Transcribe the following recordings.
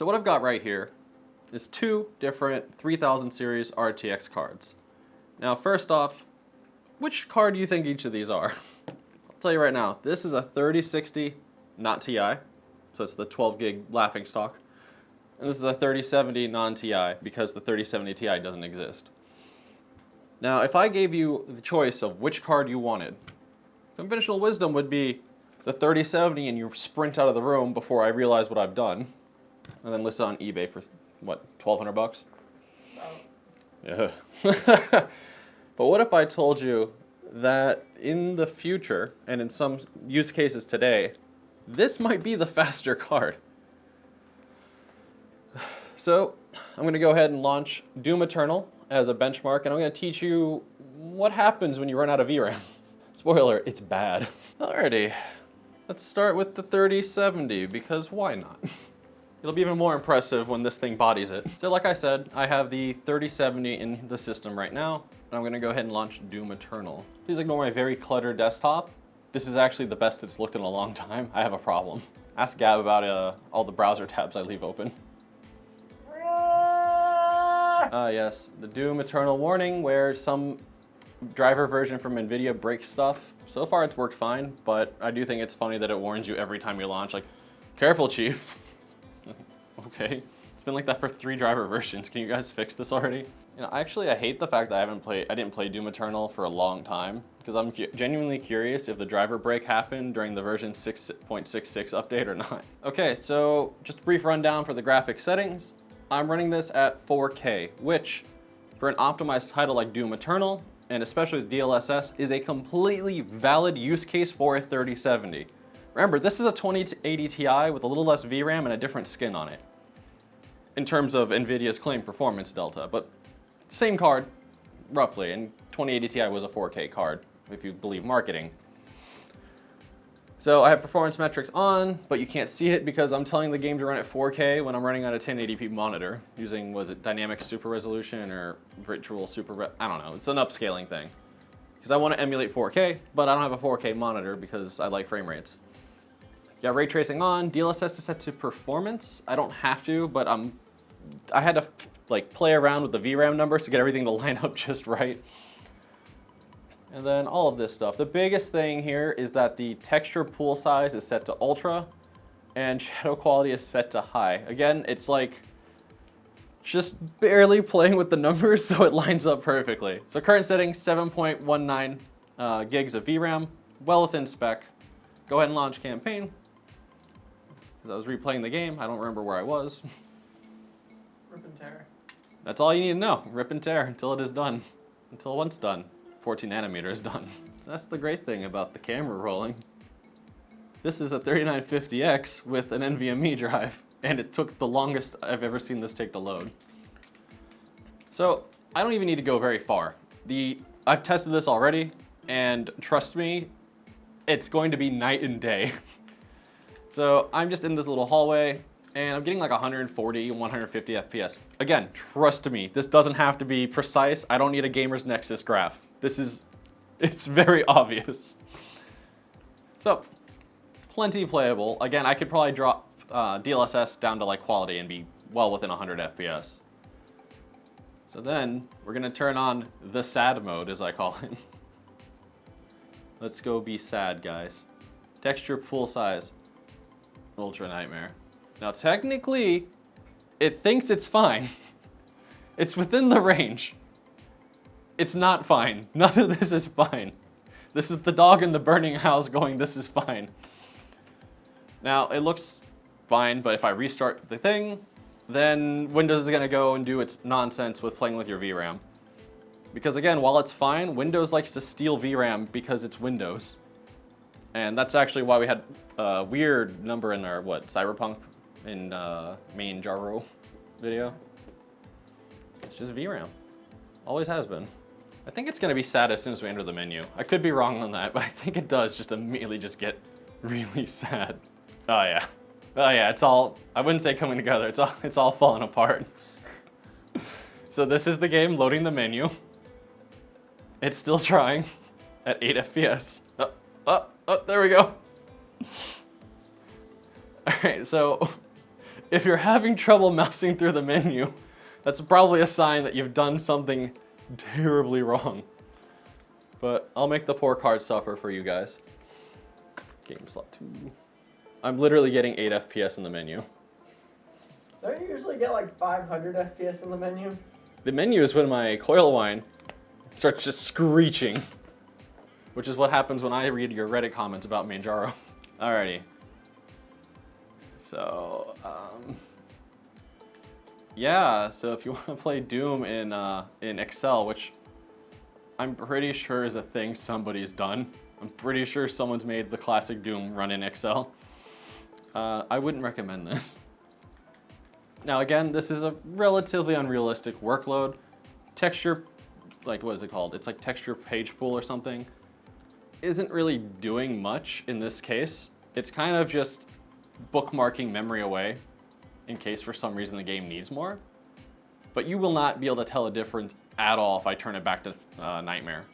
So what I've got right here is two different 3000 series RTX cards. Now first off, which card do you think each of these are? I'll tell you right now, this is a 3060, not Ti, so it's the 12 gig laughing stock. And this is a 3070 non-Ti because the 3070 Ti doesn't exist. Now if I gave you the choice of which card you wanted, conventional wisdom would be the 3070 and you sprint out of the room before I realize what I've done. And then list it on eBay for, what, 1,200 bucks? Yeah. But what if I told you that in the future, and in some use cases today, this might be the faster card? So I'm going to go ahead and launch Doom Eternal as a benchmark, and I'm going to teach you what happens when you run out of VRAM. Spoiler, it's bad. Alrighty, let's start with the 3070, because why not? It'll be even more impressive when this thing bodies it. So like I said, I have the 3070 in the system right now, and I'm gonna go ahead and launch Doom Eternal. Please ignore my very cluttered desktop. This is actually the best it's looked in a long time. I have a problem. Ask Gab about all the browser tabs I leave open. Yes, the Doom Eternal warning where some driver version from NVIDIA breaks stuff. So far it's worked fine, but I do think it's funny that it warns you every time you launch, like, careful, chief. Okay, it's been like that for 3 driver versions. Can you guys fix this already? You know, actually, I hate the fact that I didn't play Doom Eternal for a long time because I'm genuinely curious if the driver break happened during the version 6.66 update or not. Okay, so just a brief rundown for the graphic settings. I'm running this at 4K, which for an optimized title like Doom Eternal, and especially with DLSS, is a completely valid use case for a 3070. Remember, this is a 2080 Ti with a little less VRAM and a different skin on it, in terms of NVIDIA's claimed performance delta, but same card, roughly, and 2080 Ti was a 4K card, if you believe marketing. So I have performance metrics on, but you can't see it because I'm telling the game to run at 4K when I'm running on a 1080p monitor, using, was it dynamic super resolution or virtual super, I don't know, it's an upscaling thing. Because I want to emulate 4K, but I don't have a 4K monitor because I like frame rates. Got ray tracing on, DLSS is set to performance. I don't have to, but I had to like play around with the VRAM numbers to get everything to line up just right. And then all of this stuff. The biggest thing here is that the texture pool size is set to ultra and shadow quality is set to high. Again, it's like just barely playing with the numbers so it lines up perfectly. So current setting, 7.19 gigs of VRAM, well within spec. Go ahead and launch campaign. Because I was replaying the game, I don't remember where I was. Rip and tear. That's all you need to know, rip and tear until it is done. Until once done, 14 nanometer is done. That's the great thing about the camera rolling. This is a 3950X with an NVMe drive, and it took the longest I've ever seen this take to load. So I don't even need to go very far. I've tested this already, and trust me, it's going to be night and day. So I'm just in this little hallway, and I'm getting like 140, 150 FPS. Again, trust me, this doesn't have to be precise. I don't need a Gamer's Nexus graph. It's very obvious. So, plenty playable. Again, I could probably drop DLSS down to like quality and be well within 100 FPS. So then, we're gonna turn on the sad mode, as I call it. Let's go be sad, guys. Texture pool size, ultra nightmare. Now technically, it thinks it's fine. It's within the range. It's not fine. None of this is fine. This is the dog in the burning house going, this is fine. Now, it looks fine, but if I restart the thing, then Windows is gonna go and do its nonsense with playing with your VRAM. Because again, while it's fine, Windows likes to steal VRAM because it's Windows. And that's actually why we had a weird number in our, Cyberpunk in main Jaro video. It's just VRAM. Always has been. I think it's gonna be sad as soon as we enter the menu. I could be wrong on that, but I think it does just immediately just get really sad. Oh yeah. Oh yeah, it's all, I wouldn't say coming together, it's all falling apart. So this is the game loading the menu. It's still trying at 8 FPS. Oh, there we go. All right, so if you're having trouble mousing through the menu, that's probably a sign that you've done something terribly wrong. But I'll make the poor card suffer for you guys. Game slot 2. I'm literally getting 8 FPS in the menu. Don't you usually get like 500 FPS in the menu? The menu is when my coil whine starts just screeching, which is what happens when I read your Reddit comments about Manjaro. Alrighty. So, yeah, so if you want to play Doom in Excel, which I'm pretty sure is a thing somebody's done. I'm pretty sure someone's made the classic Doom run in Excel. I wouldn't recommend this. Now again, this is a relatively unrealistic workload. Texture, like what is it called? It's like texture page pool or something. Isn't really doing much in this case. It's kind of just bookmarking memory away in case for some reason the game needs more. But you will not be able to tell a difference at all if I turn it back to Nightmare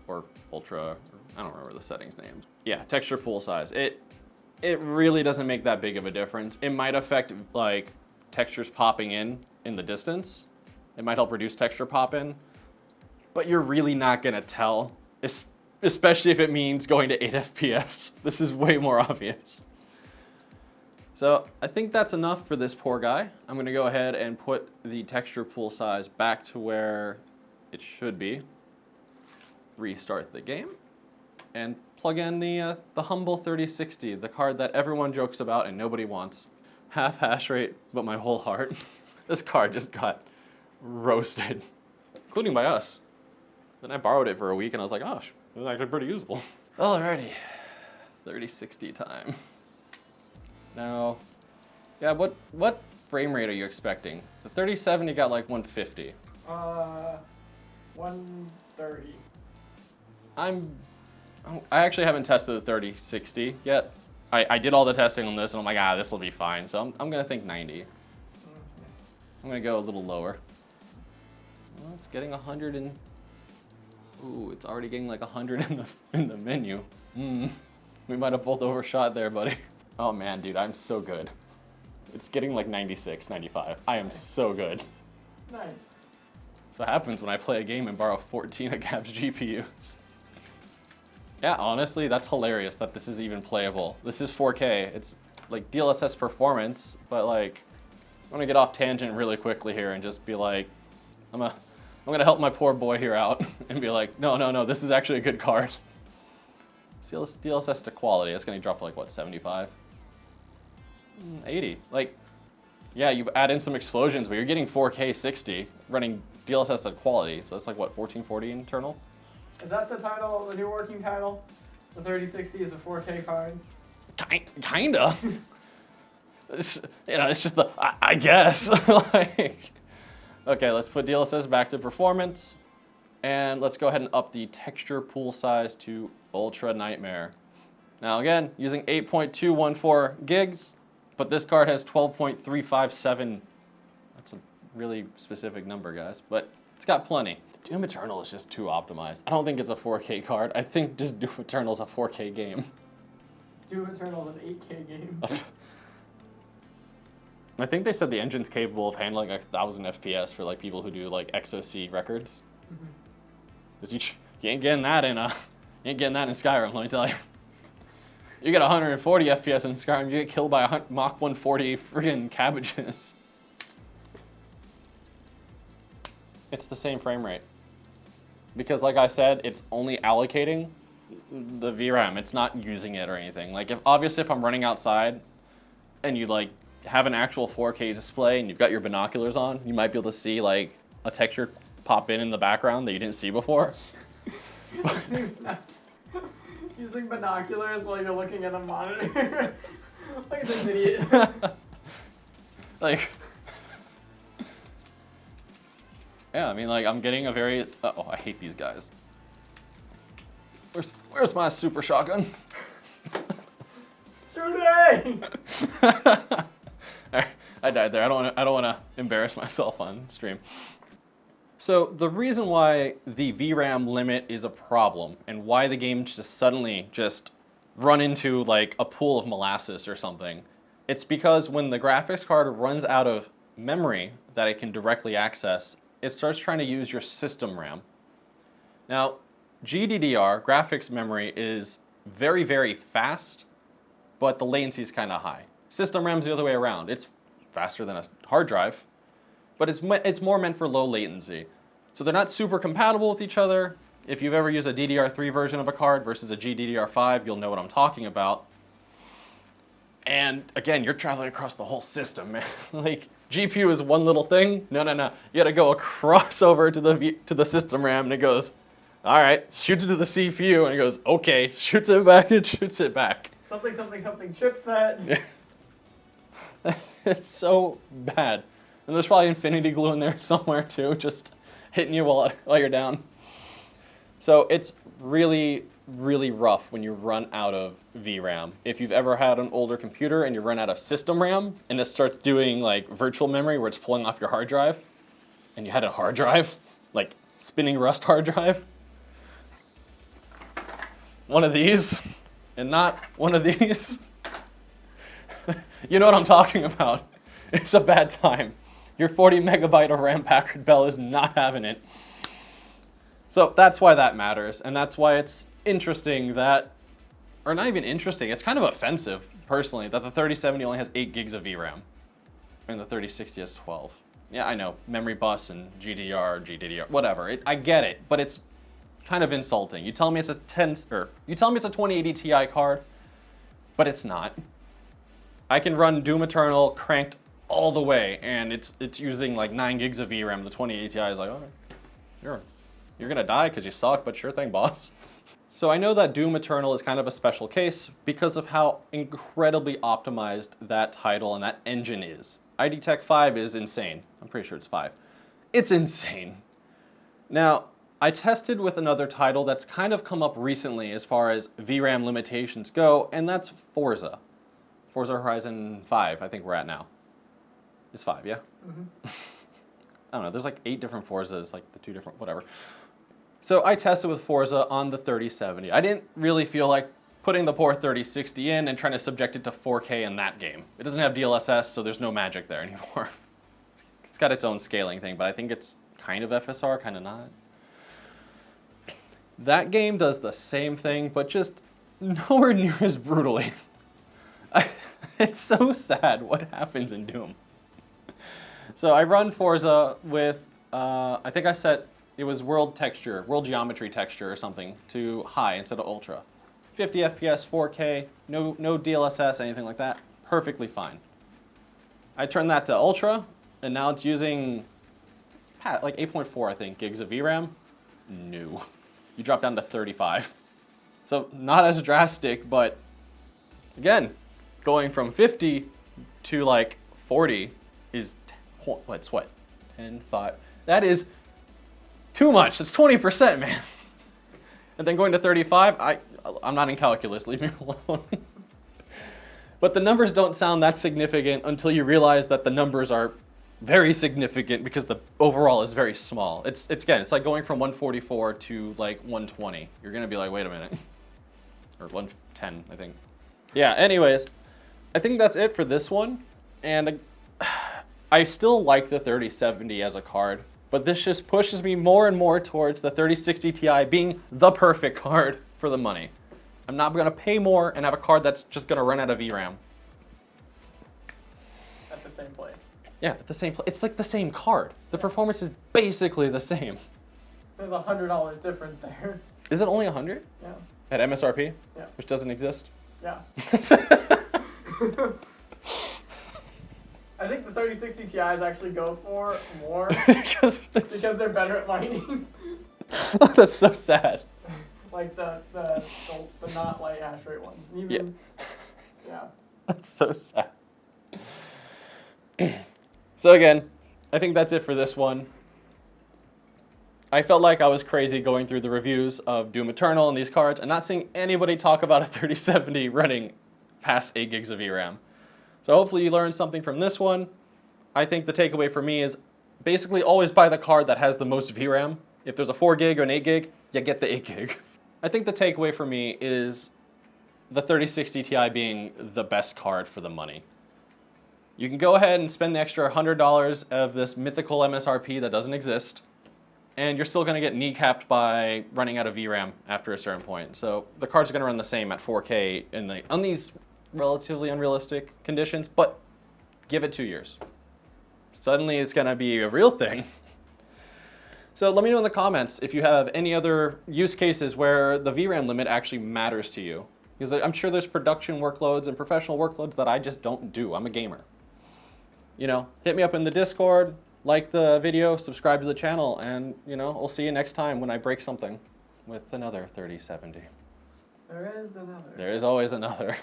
or Ultra, or I don't remember the settings names. Yeah, texture pool size. It really doesn't make that big of a difference. It might affect like textures popping in the distance. It might help reduce texture pop in, but you're really not gonna tell, especially if it means going to 8 FPS. This is way more obvious. So I think that's enough for this poor guy. I'm gonna go ahead and put the texture pool size back to where it should be. Restart the game and plug in the humble 3060, the card that everyone jokes about and nobody wants. Half hash rate, but my whole heart. This card just got roasted, including by us. Then I borrowed it for a week and I was like, oh, it was actually pretty usable. Alrighty, 3060 time. Now, yeah, what frame rate are you expecting? The 3070 got like 150. 130. I actually haven't tested the 3060 yet. I did all the testing on this and I'm like, this will be fine. So I'm gonna think 90. I'm gonna go a little lower. Well, it's getting 100 and, ooh, it's already getting like 100 in the menu. We might have both overshot there, buddy. Oh man, dude, I'm so good. It's getting like 96, 95. I am so good. Nice. That's what happens when I play a game and borrow 14 of Gab's GPUs. Yeah, honestly, that's hilarious that this is even playable. This is 4K. It's like DLSS performance, but like, I'm gonna get off tangent really quickly here and just be like, I'm gonna help my poor boy here out and be like, no, this is actually a good card. DLSS to quality, it's gonna drop to like what, 75? 80. Like, yeah, you add in some explosions, but you're getting 4K 60 running DLSS at quality, so it's like what, 1440 internal? Is that the title, the new working title? The 3060 is a 4K card? Kinda. It's, you know, it's just the, I guess. Like, okay, let's put DLSS back to performance, and let's go ahead and up the texture pool size to Ultra Nightmare. Now again, using 8.214 gigs, but this card has 12.357. That's a really specific number, guys, but it's got plenty. Doom Eternal is just too optimized. I don't think it's a 4K card. I think just Doom Eternal is a 4K game. Doom Eternal is an 8K game. I think they said the engine's capable of handling 1,000 FPS for like people who do like XOC records. Cause you ain't getting that in Skyrim, let me tell you. You get 140 FPS in Skyrim, you get killed by a Mach 140 friggin' cabbages. It's the same frame rate. Because like I said, it's only allocating the VRAM. It's not using it or anything. Like obviously if I'm running outside and you like have an actual 4K display and you've got your binoculars on, you might be able to see like a texture pop in the background that you didn't see before. Using binoculars while you're looking at a monitor. Look at this idiot. Like, yeah, I mean, like, I'm getting a very, oh, I hate these guys. Where's my super shotgun? Today! I died there. I don't want to embarrass myself on stream. So the reason why the VRAM limit is a problem and why the game just suddenly run into like a pool of molasses or something It's because when the graphics card runs out of memory that it can directly access, it starts trying to use your system RAM. Now, GDDR, graphics memory, is very, very fast, but the latency is kind of high. System RAM's the other way around. It's faster than a hard drive, but it's more meant for low latency. So they're not super compatible with each other. If you've ever used a DDR3 version of a card versus a GDDR5, you'll know what I'm talking about. And again, you're traveling across the whole system, man. Like, GPU is one little thing. No. You gotta go across over to the system RAM, and it goes, all right, shoots it to the CPU, and it goes, okay, shoots it back and shoots it back. Something chipset. Yeah. It's so bad. And there's probably infinity glue in there somewhere too, just hitting you while you're down. So it's really, really rough when you run out of VRAM. If you've ever had an older computer and you run out of system RAM and it starts doing like virtual memory where it's pulling off your hard drive, and you had a hard drive, like spinning rust hard drive, one of these, and not one of these, you know what I'm talking about. It's a bad time. Your 40 megabyte of RAM Packard Bell is not having it. So that's why that matters, and that's why it's interesting that, or not even interesting, it's kind of offensive, personally, that the 3070 only has 8 gigs of VRAM, and the 3060 has 12. Yeah, I know, memory bus and GDDR, whatever. I get it, but it's kind of insulting. You tell me it's a 2080 Ti card, but it's not. I can run Doom Eternal cranked all the way, and it's using like 9 gigs of VRAM. The 2080 Ti is like, oh, you're gonna die because you suck, but sure thing, boss. So I know that Doom Eternal is kind of a special case because of how incredibly optimized that title and that engine is. ID Tech 5 is insane. I'm pretty sure it's 5. It's insane. Now, I tested with another title that's kind of come up recently as far as VRAM limitations go, and that's Forza. Forza Horizon 5, I think we're at now. It's 5, yeah? Mm-hmm. I don't know, there's like 8 different Forzas, like the 2 different, whatever. So I tested with Forza on the 3070. I didn't really feel like putting the poor 3060 in and trying to subject it to 4K in that game. It doesn't have DLSS, so there's no magic there anymore. It's got its own scaling thing, but I think it's kind of FSR, kind of not. That game does the same thing, but just nowhere near as brutally. It's so sad what happens in Doom. So I run Forza with, I think I set, it was world geometry texture or something to high instead of ultra. 50 FPS, 4K, no DLSS, anything like that, perfectly fine. I turned that to ultra, and now it's using like 8.4, I think, gigs of VRAM. No. You drop down to 35. So not as drastic, but again, going from 50 to like 40 is, what's what? 10, 5. That is too much. It's 20%, man. And then going to 35, I'm not in calculus, leave me alone. But the numbers don't sound that significant until you realize that the numbers are very significant because the overall is very small. It's like going from 144 to like 120. You're gonna be like, wait a minute. Or 110, I think. Yeah, anyways, I think that's it for this one. And I still like the 3070 as a card, but this just pushes me more and more towards the 3060 Ti being the perfect card for the money. I'm not gonna pay more and have a card that's just gonna run out of VRAM. At the same place. Yeah, at the same place. It's like the same card. The performance is basically the same. There's $100 difference there. Is it only 100? Yeah. At MSRP? Yeah. Which doesn't exist? Yeah. I think the 3060 Ti's actually go for more because they're better at lighting. That's so sad. Like the not light hash rate ones. And even, yeah. That's so sad. So again, I think that's it for this one. I felt like I was crazy going through the reviews of Doom Eternal and these cards and not seeing anybody talk about a 3070 running past 8 gigs of VRAM. So hopefully you learned something from this one. I think the takeaway for me is basically always buy the card that has the most VRAM. If there's a 4 gig or an 8 gig, you get the 8 gig. I think the takeaway for me is the 3060 Ti being the best card for the money. You can go ahead and spend the extra $100 of this mythical MSRP that doesn't exist, and you're still going to get kneecapped by running out of VRAM after a certain point. So the card's going to run the same at 4K on these relatively unrealistic conditions, but give it 2 years. Suddenly it's going to be a real thing. So let me know in the comments if you have any other use cases where the VRAM limit actually matters to you. Because I'm sure there's production workloads and professional workloads that I just don't do. I'm a gamer. You know, hit me up in the Discord, like the video, subscribe to the channel, and, you know, I'll see you next time when I break something with another 3070. There is another. There is always another.